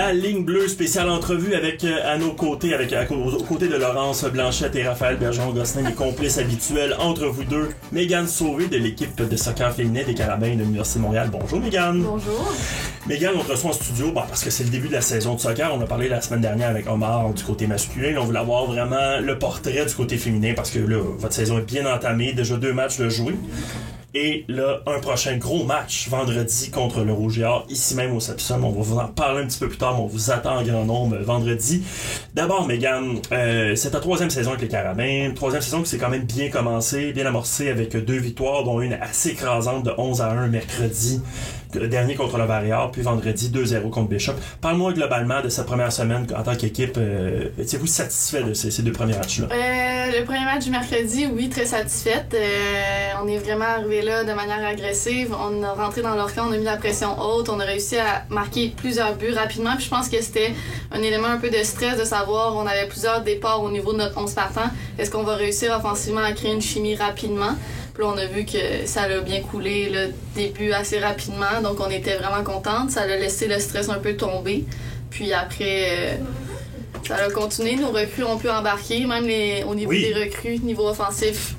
La ligne bleue spéciale entrevue avec à nos côtés, aux côtés de Laurence Blanchette et Raphaël Bergeron-Gosselin, les complices habituels entre vous deux, Mégane Sauvé de l'équipe de soccer féminin des Carabins de l'Université de Montréal. Bonjour Mégane. Bonjour. Mégane, on te reçoit en studio parce que c'est le début de la saison de soccer. On a parlé la semaine dernière avec Omar du côté masculin. On voulait avoir vraiment le portrait du côté féminin parce que là, votre saison est bien entamée. Déjà 2 matchs de jouer. Et là, un prochain gros match vendredi contre le Rouge et Or, ici même au Sepson. On va vous en parler un petit peu plus tard, mais on vous attend en grand nombre vendredi. D'abord, Mégane, c'est ta 3e saison avec les Carabins. 3e saison qui s'est quand même bien commencée, bien amorcée avec 2 victoires, dont une assez écrasante de 11-1 mercredi, le dernier contre le Varior, puis vendredi 2-0 contre Bishop. Parle-moi globalement de cette première semaine en tant qu'équipe. Étiez-vous satisfait de ces 2 premiers matchs-là? Le premier match du mercredi, oui, très satisfaite. On est vraiment arrivé là de manière agressive. On a rentré dans leur camp, on a mis la pression haute, on a réussi à marquer plusieurs buts rapidement. Puis je pense que c'était un élément un peu de stress de savoir on avait plusieurs départs au niveau de notre 11 partants. Est-ce qu'on va réussir offensivement à créer une chimie rapidement? Puis là, on a vu que ça a bien coulé le début assez rapidement, donc on était vraiment contente. Ça a laissé le stress un peu tomber. Puis après, ça a continué. Nos recrues ont pu embarquer, même au niveau des recrues, niveau offensif,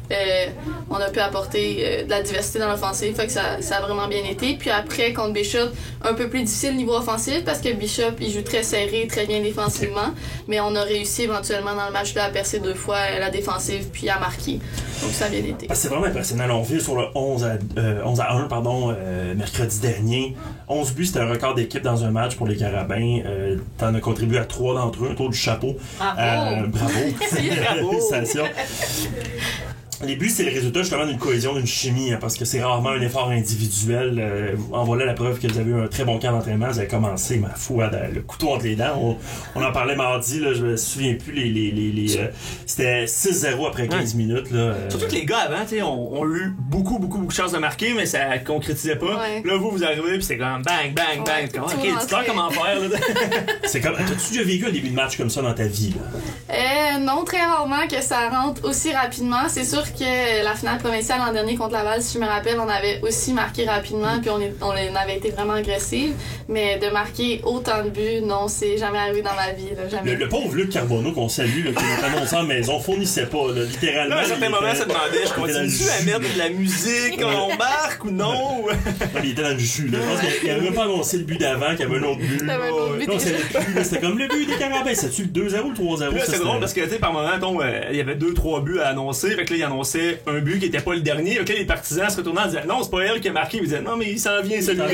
on a pu apporter de la diversité dans l'offensive. Fait que ça a vraiment bien été. Puis après, contre Bishop, un peu plus difficile niveau offensif parce que Bishop, il joue très serré, très bien défensivement. Mais on a réussi éventuellement dans le match-là à percer 2 fois la défensive puis à marquer. Donc ça a bien été. C'est vraiment impressionnant. On vit sur le 11-1 mercredi dernier. 11 buts, c'était un record d'équipe dans un match pour les Carabins. T'en as contribué à 3 d'entre eux, un tour du chapeau. Bravo! Bravo! Félicitations. Les buts, c'est le résultat justement d'une cohésion, d'une chimie, parce que c'est rarement un effort individuel. En voilà la preuve que vous avez eu un très bon camp d'entraînement. Vous avez commencé, ma foi, le couteau entre les dents. On en parlait mardi, là, je me souviens plus, c'était 6-0 après 15 minutes. Là, Surtout que les gars avant, ont eu beaucoup de chances de marquer, mais ça concrétisait pas. Ouais. Là, vous arrivez, puis c'est comme bang, bang, bang. Ok, tu sais comment faire. Là. C'est comme, t'as-tu déjà vécu un début de match comme ça dans ta vie? Là? Non, très rarement que ça rentre aussi rapidement. C'est sûr que la finale provinciale l'an dernier contre Laval, si je me rappelle, on avait aussi marqué rapidement, puis on avait été vraiment agressive. Mais de marquer autant de buts, non, c'est jamais arrivé dans ma vie. Là, jamais. Le pauvre Luc Carbonneau qu'on salue, là, qui est annoncé en maison, fournissait pas, là, littéralement. Là, à un certain moment, ça demandait, je continue à mettre de la musique, on marque ou non? Il était dans le jus, là. Je pense qu'il avait même pas annoncé le but d'avant, qu'il y avait un autre but. Non, c'était comme le but des Carabins. C'est-tu le 2-0 ou le 3-0? C'est drôle parce que, tu sais, par moment, il y avait 2-3 buts à annoncer. Fait que là, il annonçait un but qui était pas le dernier. Ok, les partisans se retournaient en disant non, c'est pas elle qui a marqué. Ils disaient non, mais il s'en vient celui-là.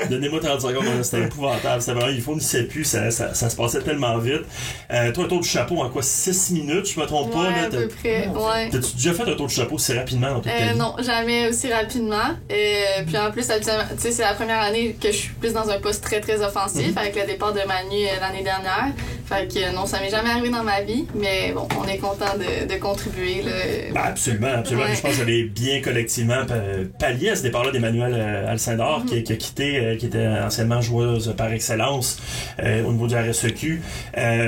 Donnez-moi 30 secondes, c'était épouvantable. C'était vraiment, il fournissait plus, ça se passait tellement vite. Toi, un tour de chapeau en quoi? 6 minutes, je me trompe pas? Là, à peu près, ouais. T'as-tu déjà fait un tour de chapeau si rapidement dans toute ta vie? Non, jamais aussi rapidement. Puis en plus, c'est la première année que je suis plus dans un poste très, très offensif avec le départ de Manu l'année dernière. Fait que non, ça m'est jamais arrivé dans ma vie, mais bon, on est content de contribuer. Là. Absolument. Ouais. Je pense que j'avais bien collectivement pallié à ce départ-là d'Emmanuel Alcindor, qui a quitté, qui était anciennement joueuse par excellence au niveau du RSEQ.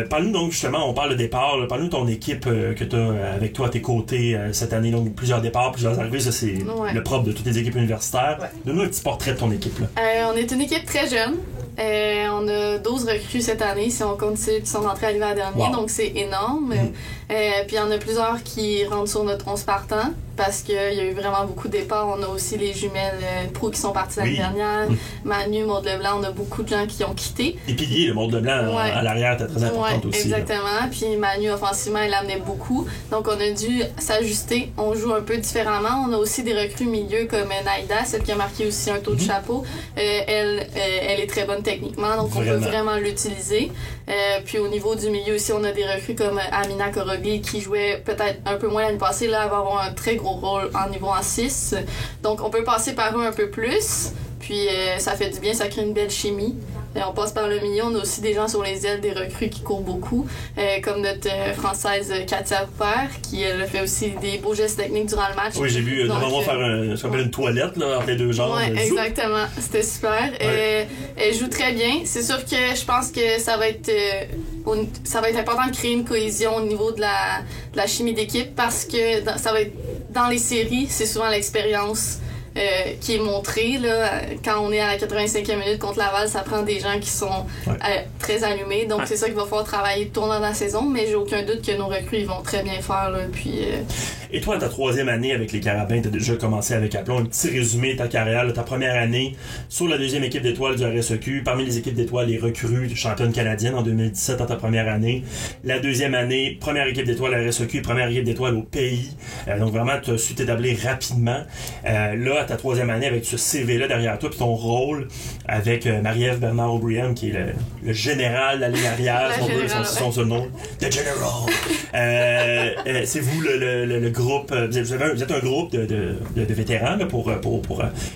Parle-nous donc justement, on parle de départ, parle-nous de ton équipe que tu as avec toi à tes côtés cette année, donc plusieurs départs, plusieurs arrivées, ça c'est le propre de toutes les équipes universitaires. Ouais. Donne-nous un petit portrait de ton équipe. Là. On est une équipe très jeune. On a 12 recrues cette année, si on compte ceux qui sont rentrés à l'hiver dernier, donc c'est énorme. Puis il y en a plusieurs qui rentrent sur notre 11 partant parce qu'il y a eu vraiment beaucoup de départs. On a aussi les jumelles pro qui sont parties l'année dernière. Manu, Maud Leblanc, on a beaucoup de gens qui ont quitté. Et piliers, le Maud Leblanc à l'arrière était très importante aussi. Exactement. Là. Puis Manu, offensivement, elle amenait beaucoup. Donc on a dû s'ajuster. On joue un peu différemment. On a aussi des recrues milieu comme Naïda, celle qui a marqué aussi un taux de chapeau. Elle est très bonne techniquement, donc on peut vraiment l'utiliser. Puis au niveau du milieu aussi, on a des recrues comme Amina Korobi qui jouait peut-être un peu moins l'année passée. Là, elle va avoir un très gros rôle en niveau en 6. Donc on peut passer par eux un peu plus. Puis ça fait du bien, ça crée une belle chimie. On passe par le milieu, on a aussi des gens sur les ailes, des recrues qui courent beaucoup, comme notre Française Katia Rupert, qui elle fait aussi des beaux gestes techniques durant le match. Oui, j'ai vu normalement faire ce qu'on appelle une toilette là, entre les deux genres. Oui, exactement. C'était super. Ouais. Elle joue très bien. C'est sûr que je pense que ça va être important de créer une cohésion au niveau de la chimie d'équipe parce que ça va être dans les séries, c'est souvent l'expérience qui est montré. Là, quand on est à la 85e minute contre Laval, ça prend des gens qui sont très allumés. Donc, c'est ça qu'il va falloir travailler tout au long de la saison. Mais j'ai aucun doute que nos recrues ils vont très bien faire. Là, puis, Et toi, ta 3e année avec les Carabins, tu as déjà commencé avec Aplomb. Un petit résumé de ta carrière, là, ta première année sur la 2e équipe d'étoiles du RSEQ. Parmi les équipes d'étoiles, les recrues championne canadienne en 2017 dans ta première année. La 2e année, première équipe d'étoiles RSEQ, première équipe d'étoiles au pays. Donc vraiment, tu as su t'établir rapidement. Là, à ta 3e année, avec ce CV-là derrière toi, puis ton rôle avec Marie-Ève Bernard-O'Brien, qui est le général de la ligne arrière, si on veut, son nom. The General! C'est vous le groupe, vous êtes un groupe de vétérans là,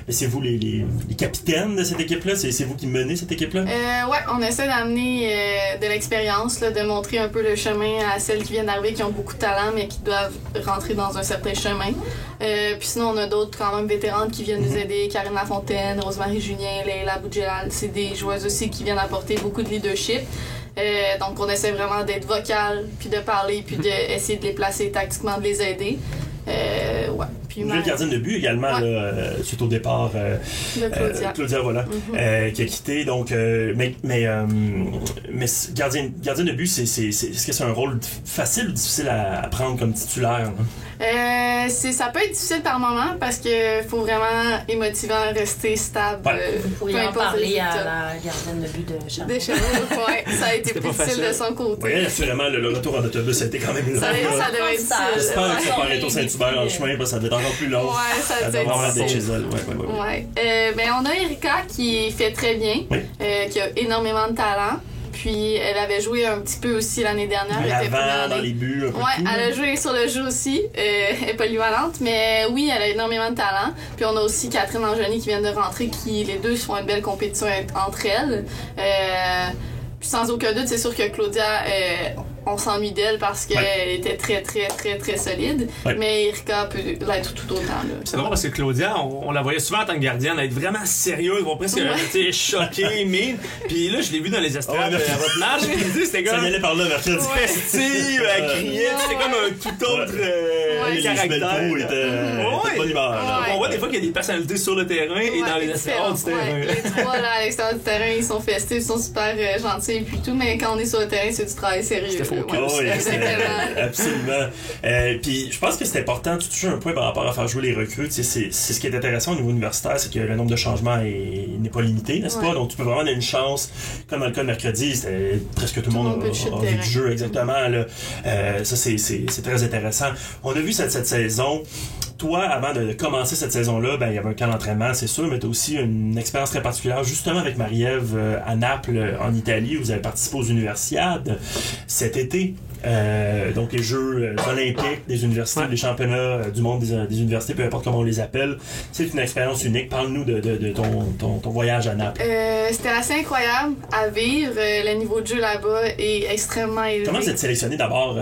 mais c'est vous les capitaines de cette équipe-là? C'est vous qui menez cette équipe-là? Ouais, on essaie d'amener de l'expérience, là, de montrer un peu le chemin à celles qui viennent d'arriver, qui ont beaucoup de talent, mais qui doivent rentrer dans un certain chemin. Puis sinon, on a d'autres quand même vétérantes qui viennent nous aider, Karine Lafontaine, Rosemary Julien, Leila Boudjelal. C'est des joueuses aussi qui viennent apporter beaucoup de leadership. Donc, on essaie vraiment d'être vocal, puis de parler, puis d'essayer de les placer tactiquement, de les aider. Ouais. Puis une nouvelle gardienne de but également, là, suite au départ de Claudia voilà, qui a quitté. Donc, mais gardienne de but, est-ce que c'est un rôle facile ou difficile à prendre comme titulaire? Ça peut être difficile par moment parce que faut vraiment émotivant rester stable. Vous pourriez en parler à la gardienne de but de Sherbrooke. Ça a été plus difficile de son côté. Oui, assurément, le retour en autobus a été quand même long. Ça devait être difficile. J'espère que ça paraît au Saint-Hubert en chemin, parce que ça devait être encore plus long. Ouais, ça devait être chez elle. Ben, on a Erika qui fait très bien, qui a énormément de talent. Puis elle avait joué un petit peu aussi l'année dernière. Elle était dans les buts. Elle a joué sur le jeu aussi. Elle est polyvalente, mais oui, elle a énormément de talent. Puis on a aussi Catherine Angeny qui vient de rentrer, qui les deux font une belle compétition entre elles. Puis sans aucun doute, c'est sûr que Claudia, on s'ennuie d'elle parce qu'elle était très, très, très, très solide. Mais Erika peut l'être tout autant. Là. C'est drôle parce que Claudia, on la voyait souvent en tant que gardienne être vraiment sérieuse, presque choquée, mine. Puis là, je l'ai vu dans les estrades à votre match. C'était comme. Ça y allait par là, mercredi. Festive, elle criait. C'était comme un tout autre caractère. était bonne humeur. On voit des fois qu'il y a des personnalités sur le terrain et dans les estrades du terrain. Les trois là, à l'extérieur du terrain, ils sont festifs, ils sont super gentils et puis tout. Mais quand on est sur le terrain, c'est du travail sérieux. Oui, absolument. Puis je pense que c'est important, tu touches un point par rapport à faire jouer les recrues. C'est ce qui est intéressant au niveau universitaire, c'est que le nombre de changements n'est pas limité, n'est-ce pas? Donc tu peux vraiment avoir une chance, comme dans le cas de mercredi, presque tout le monde a vu du jeu, exactement. Là. Ça, c'est très intéressant. On a vu cette saison. Toi, avant de commencer cette saison-là, il y avait un camp d'entraînement, c'est sûr, mais tu as aussi une expérience très particulière, justement avec Marie-Ève à Naples, en Italie, où vous avez participé aux Universiades cet été. Donc les Jeux olympiques des universités, les championnats du monde des universités, peu importe comment on les appelle. C'est une expérience unique. Parle-nous de ton voyage à Naples. C'était assez incroyable à vivre. Le niveau de jeu là-bas est extrêmement élevé. Comment vous êtes sélectionné d'abord?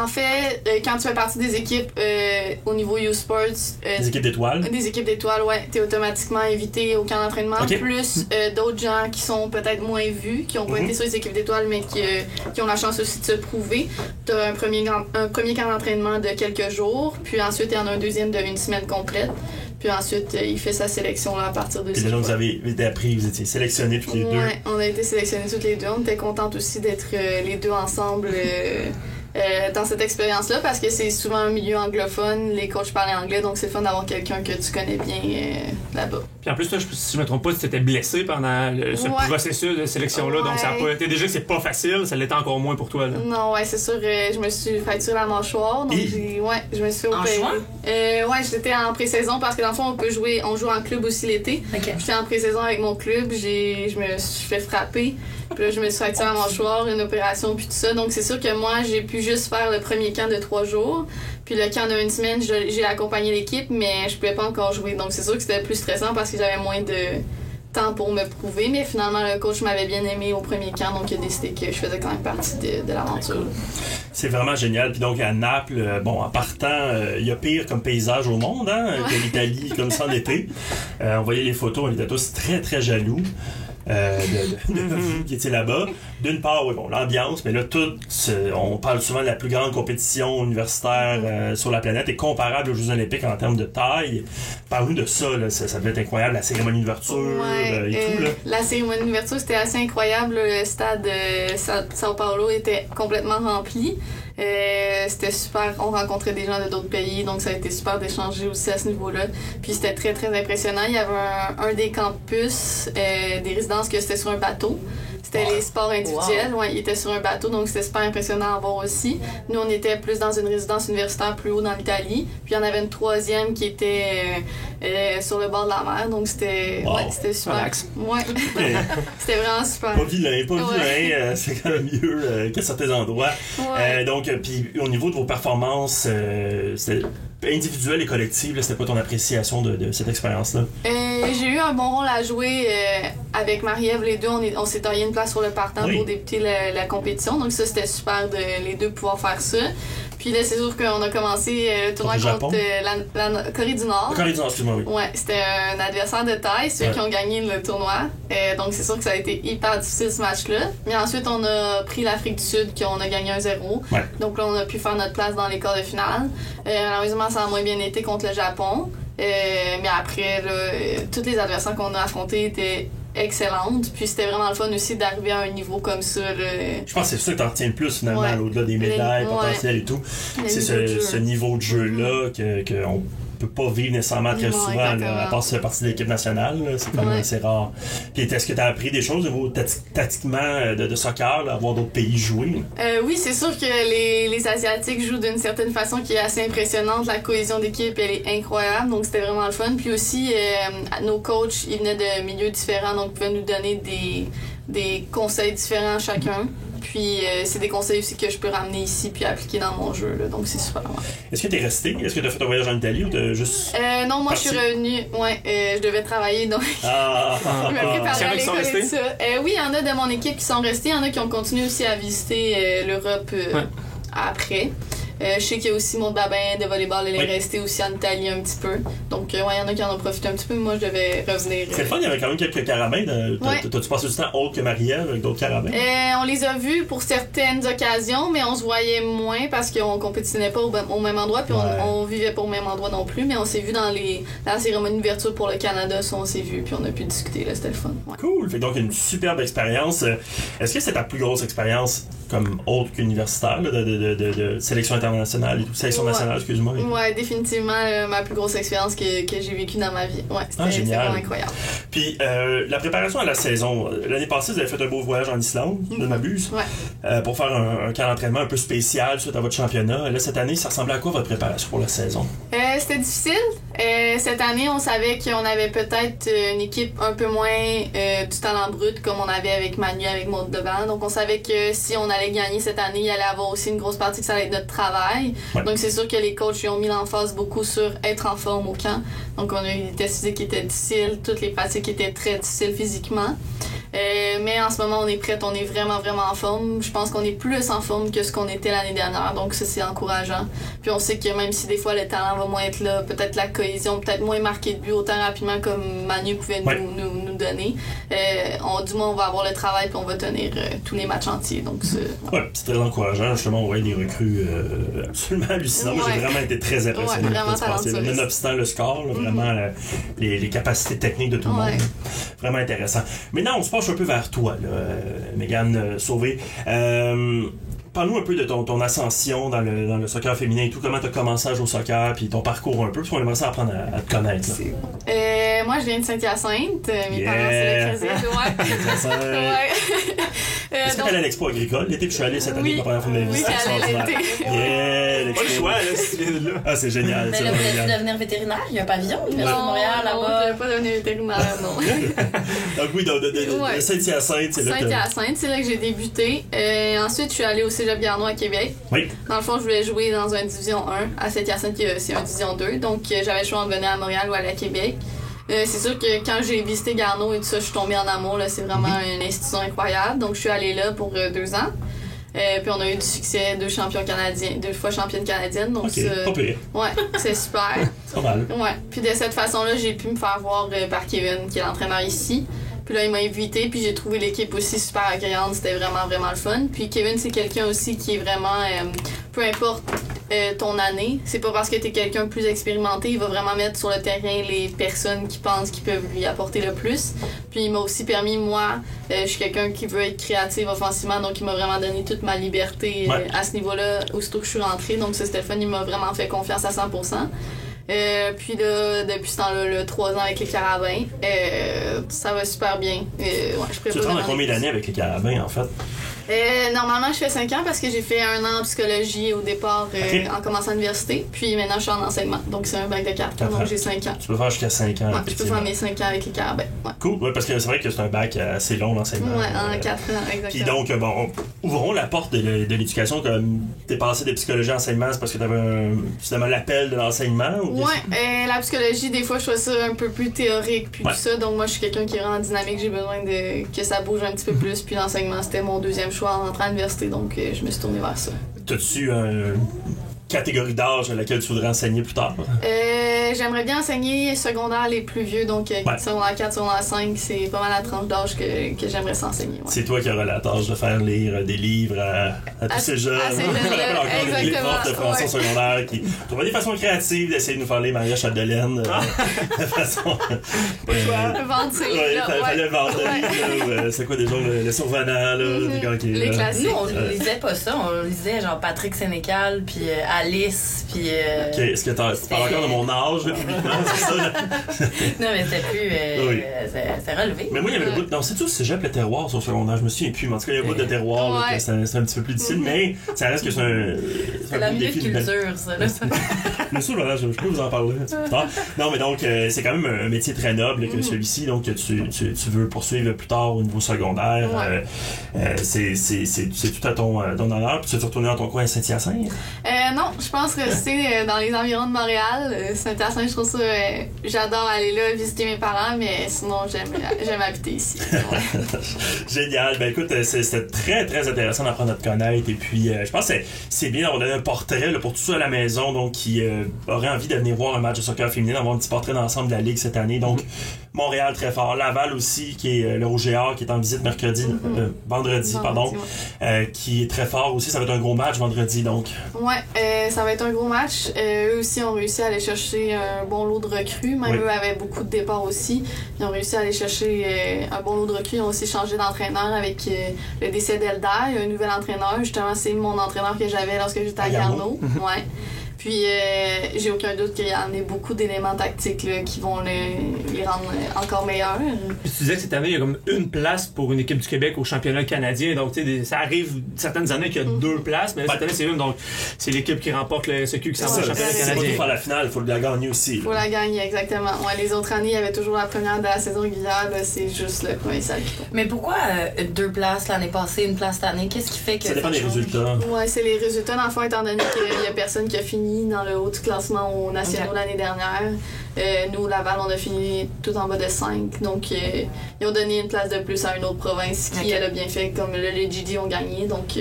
En fait, quand tu fais partie des équipes au niveau U-Sports... des équipes d'étoiles? Des équipes d'étoiles, ouais. T'es automatiquement invité au camp d'entraînement. Okay. Plus d'autres gens qui sont peut-être moins vus, qui n'ont pas été sur les équipes d'étoiles, mais qui ont la chance aussi de se prouver. T'as un premier camp d'entraînement de quelques jours, puis ensuite, il y en a un deuxième de une semaine complète. Puis ensuite, il fait sa sélection là, à partir de... Et là, vous avez été appris, vous étiez sélectionnés toutes les deux. Ouais, on a été sélectionnés toutes les deux. On était contentes aussi d'être les deux ensemble dans cette expérience-là, parce que c'est souvent un milieu anglophone, les coachs parlent anglais, donc c'est fun d'avoir quelqu'un que tu connais bien là-bas. Puis en plus, toi, si je me trompe pas, tu t'étais blessé pendant ce processus de sélection-là, donc ça a pas été déjà que c'est pas facile, ça l'était encore moins pour toi. Là. Non, c'est sûr, je me suis fracturé la mâchoire, donc je me suis opérée. J'étais en pré-saison parce que dans le fond, on joue en club aussi l'été. Okay. J'étais en pré-saison avec mon club, je me suis fait frapper. Puis là, je me suis fracturé la mâchoire, une opération, puis tout ça. Donc, c'est sûr que moi, j'ai pu juste faire le premier camp de 3 jours. Puis le camp de 1 semaine, j'ai accompagné l'équipe, mais je pouvais pas encore jouer. Donc, c'est sûr que c'était plus stressant parce que j'avais moins de temps pour me prouver. Mais finalement, le coach m'avait bien aimé au premier camp, donc il a décidé que je faisais quand même partie de l'aventure. C'est vraiment génial. Puis donc, à Naples, en partant, il y a pire comme paysage au monde, que l'Italie, comme ça en été. On voyait les photos, on était tous très, très jaloux. de vous qui étiez là-bas. D'une part, oui, bon, l'ambiance, mais là, on parle souvent de la plus grande compétition universitaire sur la planète et comparable aux Jeux Olympiques en termes de taille. Parle-nous de ça, là, ça devait être incroyable, la cérémonie d'ouverture et tout. Là. La cérémonie d'ouverture, c'était assez incroyable. Le stade Sao Paulo était complètement rempli. C'était super, on rencontrait des gens de d'autres pays, donc ça a été super d'échanger aussi à ce niveau-là. Puis c'était très très impressionnant. Il y avait un des campus des résidences que c'était sur un bateau. C'était les sports individuels. Ouais, il était sur un bateau, donc c'était super impressionnant à voir aussi. Nous, on était plus dans une résidence universitaire plus haut dans l'Italie. Puis il y en avait une troisième qui était sur le bord de la mer, donc c'était c'était super. Relax. Ouais. C'était vraiment super. Pas vilain, c'est quand même mieux qu'à certains endroits. Ouais. Donc, puis au niveau de vos performances, c'était individuel et collective, c'était quoi ton appréciation de cette expérience-là? J'ai eu un bon rôle à jouer avec Marie-Ève. Les deux, on s'est taillé une place sur le partant pour débuter la compétition. Donc ça, c'était super de les deux pouvoir faire ça. Puis là, c'est sûr qu'on a commencé le tournoi contre la Corée du Nord. La Corée du Nord, excuse-moi, oui. Ouais, c'était un adversaire de taille, ceux qui ont gagné le tournoi. Donc c'est sûr que ça a été hyper difficile ce match-là. Mais ensuite, on a pris l'Afrique du Sud, qu'on a gagné 1-0. Ouais. Donc là, on a pu faire notre place dans les quarts de finale. Malheureusement, ça a moins bien été contre le Japon. Mais après, là, tous les adversaires qu'on a affrontés étaient excellentes. Puis c'était vraiment le fun aussi d'arriver à un niveau comme ça. Je pense que c'est ça que t'en retiens le plus finalement, au-delà des médailles potentielles et tout. C'est ce niveau de jeu-là qu'on peut pas vivre nécessairement très souvent, là, à part si tu fais partie de l'équipe nationale. Là, c'est quand même assez rare. Puis est-ce que tu as appris des choses tactiquement de soccer, là, à voir d'autres pays jouer? Oui, c'est sûr que les Asiatiques jouent d'une certaine façon qui est assez impressionnante. La cohésion d'équipe, elle est incroyable, donc c'était vraiment le fun. Puis aussi, nos coachs, ils venaient de milieux différents, donc ils pouvaient nous donner des conseils différents chacun. Puis c'est des conseils aussi que je peux ramener ici puis appliquer dans mon jeu, là, donc c'est super. Ouais. Est-ce que t'es resté? Est-ce que t'as fait ton voyage en Italie ou t'as juste... non, moi je suis revenue. Je devais travailler, donc je me préparais à l'école et tout ça. Oui, il y en a de mon équipe qui sont restés. Il y en a qui ont continué aussi à visiter l'Europe après. Je sais qu'il y a aussi Maud Babin de volleyball, elle est restée aussi en Italie un petit peu. Donc, il y en a qui en ont profité un petit peu, mais moi, je devais revenir. C'est le fun, il y avait quand même quelques carabins. T'as-tu passé du temps autre que Marie-Ève avec d'autres carabins? On les a vus pour certaines occasions, mais on se voyait moins parce qu'on compétitionnait pas au même endroit, puis on vivait pas au même endroit non plus, mais on s'est vus dans la cérémonie d'ouverture pour le Canada, ça, on s'est vus, puis on a pu discuter, là, c'était le fun. Ouais. Cool! Fait donc une superbe expérience. Est-ce que c'est ta plus grosse expérience comme autre qu'universitaire, là, de sélection internationale et tout? Sélection nationale, excuse-moi. Ouais, définitivement ma plus grosse expérience que j'ai vécue dans ma vie. Ouais, c'était vraiment incroyable. Puis la préparation à la saison, l'année passée, vous avez fait un beau voyage en Islande, je ne m'abuse, pour faire un camp d'entraînement un peu spécial suite à votre championnat. Là, cette année, ça ressemblait à quoi votre préparation pour la saison? C'était difficile. Cette année, on savait qu'on avait peut-être une équipe un peu moins du talent brut comme on avait avec Manu, avec Maud Devant. Donc, on savait que si on allait gagner cette année, il allait avoir aussi une grosse partie que ça allait être notre travail. Ouais. Donc, c'est sûr que les coachs ils ont mis l'emphase beaucoup sur être en forme au camp. Donc, on a eu des tests physiques qui étaient difficiles, toutes les pratiques étaient très difficiles physiquement. Mais en ce moment, on est prête, on est vraiment, vraiment en forme. Je pense qu'on est plus en forme que ce qu'on était l'année dernière, donc ça, c'est encourageant. Puis on sait que même si des fois le talent va moins être là, peut-être la cohésion, peut-être moins marquer de but autant rapidement comme Manu pouvait nous donner, du moins on va avoir le travail puis on va tenir tous les matchs entiers. Donc c'est très encourageant. Justement, on voit des recrues absolument hallucinantes. Moi, j'ai vraiment été très impressionné de ce qui se passait. Nonobstant le score, là, vraiment les capacités techniques de tout le monde. Vraiment intéressant. Maintenant, on se penche un peu vers toi, là, Mégane Sauvé. Parle-nous un peu de ton ascension dans le soccer féminin et tout. Comment tu as commencé à jouer au soccer, puis ton parcours un peu, parce qu'on aimerait ça apprendre à te connaître. Moi, je viens de Saint-Hyacinthe. Mes parents, c'est le Saint-Hyacinthe. Est-ce que tu allais à l'Expo agricole l'été? Puis je suis allé cette année pour la première fois de ma vie. Oui, j'allais l'été. Pas le choix, là, si tu viens de là. Ah, c'est génial. Mais là, vous allez devenir vétérinaire? Il y a un pavillon, l'Université de Montréal, là-bas. Je ne vais pas devenir vétérinaire, non. Donc oui, de Saint-Hyacinthe, c'est là que... Saint-Hyacinthe, c'est là que j'ai débuté. Ensuite, je suis allée au Cégep Garneau à Québec. Oui. Dans le fond, je voulais jouer dans un Division 1 à Saint-Hyacinthe, c'est un Division 2. Donc, j'avais le choix de venir à Montréal ou aller à Québec. C'est sûr que quand j'ai visité Garneau et tout ça, je suis tombée en amour. Là, c'est vraiment une institution incroyable. Donc, je suis allée là pour 2 ans. Puis on a eu du succès, 2 fois championne canadienne. Donc pas pire. Ouais, c'est super. C'est pas mal. Ouais. Puis de cette façon-là, j'ai pu me faire voir par Kevin, qui est l'entraîneur ici. Puis là, il m'a invité, puis j'ai trouvé l'équipe aussi super agréable. C'était vraiment, vraiment le fun. Puis Kevin, c'est quelqu'un aussi qui est vraiment... peu importe ton année, c'est pas parce que t'es quelqu'un de plus expérimenté, il va vraiment mettre sur le terrain les personnes qui pensent qu'ils peuvent lui apporter le plus. Puis il m'a aussi permis, moi, je suis quelqu'un qui veut être créative offensivement, donc il m'a vraiment donné toute ma liberté à ce niveau-là, aussitôt que je suis rentrée. Donc ça, Stéphane, il m'a vraiment fait confiance à 100%. Puis là, depuis ce temps-là, 3 ans avec les Carabins, ça va super bien. Tu te rends à combien d'années avec les Carabins, en fait? Normalement, je fais 5 ans parce que j'ai fait 1 an en psychologie au départ en commençant l'université. Puis maintenant, je suis en enseignement. Donc, c'est un bac de 4 ans. Donc, j'ai 5 ans. Tu peux faire jusqu'à 5 ans. Ouais, je peux faire mes 5 ans avec les Carabins. Ouais. Cool. Ouais, parce que c'est vrai que c'est un bac assez long, l'enseignement. Ouais, en 4 ans, exactement. Puis donc, bon, ouvrons la porte de l'éducation. Comme t'es passé de psychologie à enseignement, c'est parce que t'avais finalement l'appel de l'enseignement? Ouais, la psychologie, des fois, je trouve ça un peu plus théorique. Puis tout ça. Donc, moi, je suis quelqu'un qui est vraiment dynamique. J'ai besoin que ça bouge un petit peu plus. Puis l'enseignement, c'était mon deuxième choix en entrant à l'université, donc je me suis tournée vers ça. T'as-tu une catégorie d'âge à laquelle tu voudrais enseigner plus tard? J'aimerais bien enseigner secondaire les plus vieux, donc secondaire 4, secondaire 5, c'est pas mal la tranche d'âge que j'aimerais s'enseigner. Ouais. C'est toi qui auras la tâche de faire lire des livres à tous ces jeunes. Exactement. Les profs de français secondaire qui trouvaient des façons créatives d'essayer de nous faire lire Maria Chapdelaine de façon... Vendre ses livres. Il fallait vendre des livres. C'est quoi déjà le survenant, là? Les classiques. Nous, on lisait pas ça. On lisait genre Patrick Sénécal, puis Alice, puis... OK, est-ce que tu parles encore de mon âge, publiquement, c'est ça? Non, mais c'était plus... c'est relevé. Mais moi, il y avait le bout... Non, c'est tout, c'est Cégep le terroir sur le secondaire. Je me souviens plus. Mais en tout cas, il y a le bout de terroir, là, c'est un petit peu plus difficile, mais ça reste que c'est un... C'est la minute culture, ça, là. Mais ça, voilà, je peux vous en parler un petit peu plus tard. Non, mais donc, c'est quand même un métier très noble que celui-ci, donc que tu veux poursuivre plus tard au niveau secondaire. C'est tout à ton honneur. Puis tu vas retourner dans ton coin à Saint-Hyacinthe? Non, je pense rester dans les environs de Montréal. Saint-Hyacinthe, je trouve ça... j'adore aller là, visiter mes parents, mais sinon, j'aime habiter ici. Génial. Ben écoute, c'était très, très intéressant d'apprendre à te connaître. Et puis, je pense que c'est bien d'avoir donné un portrait là, pour tous ceux à la maison donc, qui auraient envie de venir voir un match de soccer féminin, d'avoir un petit portrait d'ensemble de la Ligue cette année. Donc, Montréal très fort. Laval aussi, qui est le Rouge et Or, qui est en visite vendredi, qui est très fort aussi. Ça va être un gros match vendredi, donc. Ouais, ça va être un gros match. Eux aussi ont réussi à aller chercher un bon lot de recrues. Même eux avaient beaucoup de départs aussi. Ils ont réussi à aller chercher un bon lot de recrues. Ils ont aussi changé d'entraîneur avec le décès d'Elda. Il y a un nouvel entraîneur. Justement, c'est mon entraîneur que j'avais lorsque j'étais à Garneau. Ouais. Puis, j'ai aucun doute qu'il y en ait beaucoup d'éléments tactiques là, qui vont les rendre encore meilleurs. Puis tu disais que cette année, il y a comme une place pour une équipe du Québec au championnat canadien. Donc, tu sais, ça arrive certaines années qu'il y a 2 places, mais là, cette année, c'est une. Donc, c'est l'équipe qui remporte le SEQ qui s'en va au championnat canadien. C'est pas pour la finale, il faut la gagner aussi. Il faut la gagner, exactement. Ouais, les autres années, il y avait toujours la première de la saison régulière. Là, c'est juste le provincial qui compte. Mais pourquoi 2 places l'année passée, 1 place cette année? Qu'est-ce qui fait que ça dépend des résultats. Ouais, c'est les résultats, dans le fond, étant donné qu'il y a personne qui a fini dans le haut du classement au national l'année dernière. Nous, Laval, on a fini tout en bas de 5. Donc, ils ont donné une place de plus à une autre province qui, elle a bien fait, comme les GD ont gagné. Donc,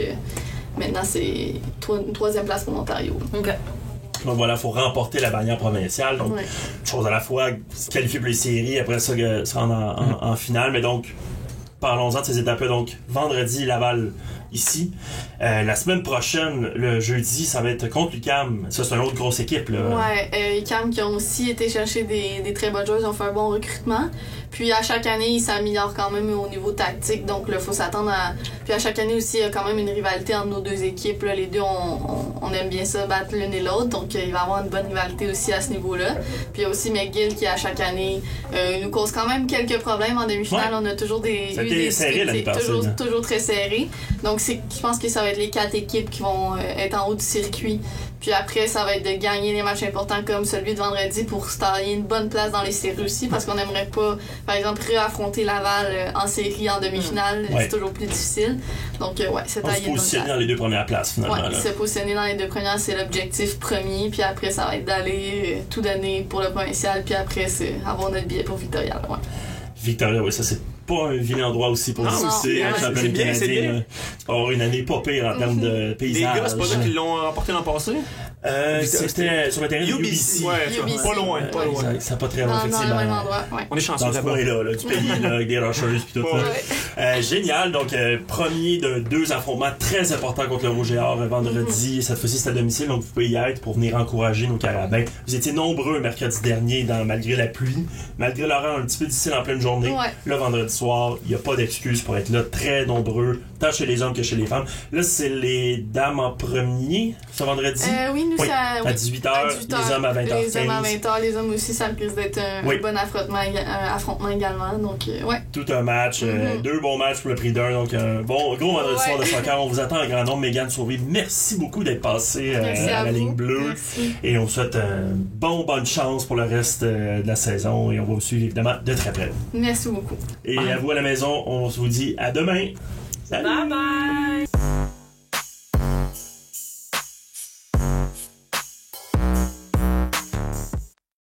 maintenant, c'est une 3e place pour l'Ontario. Donc voilà, il faut remporter la bannière provinciale. Donc, chose à la fois se qualifier pour les séries, après ça, se rendre en finale. Mais donc, parlons-en de ces étapes-là. Donc, vendredi, Laval ici. La semaine prochaine, le jeudi, ça va être contre l'UQAM. Ça, c'est une autre grosse équipe. Là. Ouais, l'UQAM qui ont aussi été chercher des très bonnes joueurs. Ils ont fait un bon recrutement. Puis à chaque année, ils s'améliorent quand même au niveau tactique. Donc là, il faut s'attendre à... Puis à chaque année aussi, il y a quand même une rivalité entre nos 2 équipes. Là. Les deux, on aime bien ça, battre l'une et l'autre. Donc il va y avoir une bonne rivalité aussi à ce niveau-là. Puis il y a aussi McGill qui, à chaque année, nous cause quand même quelques problèmes en demi-finale. On a toujours eu serré l'année passée. Toujours très serré. Donc je pense que ça va être les 4 équipes qui vont être en haut du circuit. Puis après, ça va être de gagner les matchs importants comme celui de vendredi pour se tailler une bonne place dans les séries aussi, parce qu'on n'aimerait pas, par exemple, réaffronter Laval en série, en demi-finale. C'est toujours plus difficile. Donc, c'est tailler une bonne place. Se positionner dans les 2 premières places, finalement. Se positionner dans les 2 premières, c'est l'objectif premier. Puis après, ça va être d'aller tout donner pour le provincial. Puis après, c'est avoir notre billet pour Victoria. Victoria, oui, ça c'est pas un vilain endroit aussi pour discuter un championnat canadien. C'est avoir une année pas pire en termes de paysage. Les gars, c'est pas eux qui l'ont remporté l'an passé? C'était sur le terrain de UBC. Ouais, UBC. pas loin. Ça pas très Dans loin, le effectivement. même endroit, ouais. On est chanceux Dans ce là-bas. coin-là, du pays, là, avec des rocheuses pis tout ça. Ouais. Génial, donc premier de 2 affrontements très importants contre le Rouge et Or vendredi. Cette fois-ci, c'est à domicile, donc vous pouvez y être pour venir encourager nos Carabins. Vous étiez nombreux mercredi dernier, malgré la pluie, malgré l'horaire un petit peu difficile en pleine journée. Ouais. Le vendredi soir, il n'y a pas d'excuse pour être là, très nombreux, tant chez les hommes que chez les femmes. Là, c'est les dames en premier, ce vendredi. Oui, nous, Oui, ça... à 18h, les hommes à 20h15. Les hommes à 20h, les hommes aussi, ça risque d'être un bon affrontement également. Donc, ouais. Tout un match, 2 bons matchs pour le prix d'un, donc un gros vendredi soir de soccer. On vous attend en grand nombre. Mégane Sauvé, merci beaucoup d'être passée à la ligne bleue. Merci. Et on vous souhaite bonne chance pour le reste de la saison et on va vous suivre évidemment de très près. Merci beaucoup. Et à vous à la maison, on vous dit à demain. Salut! Bye bye!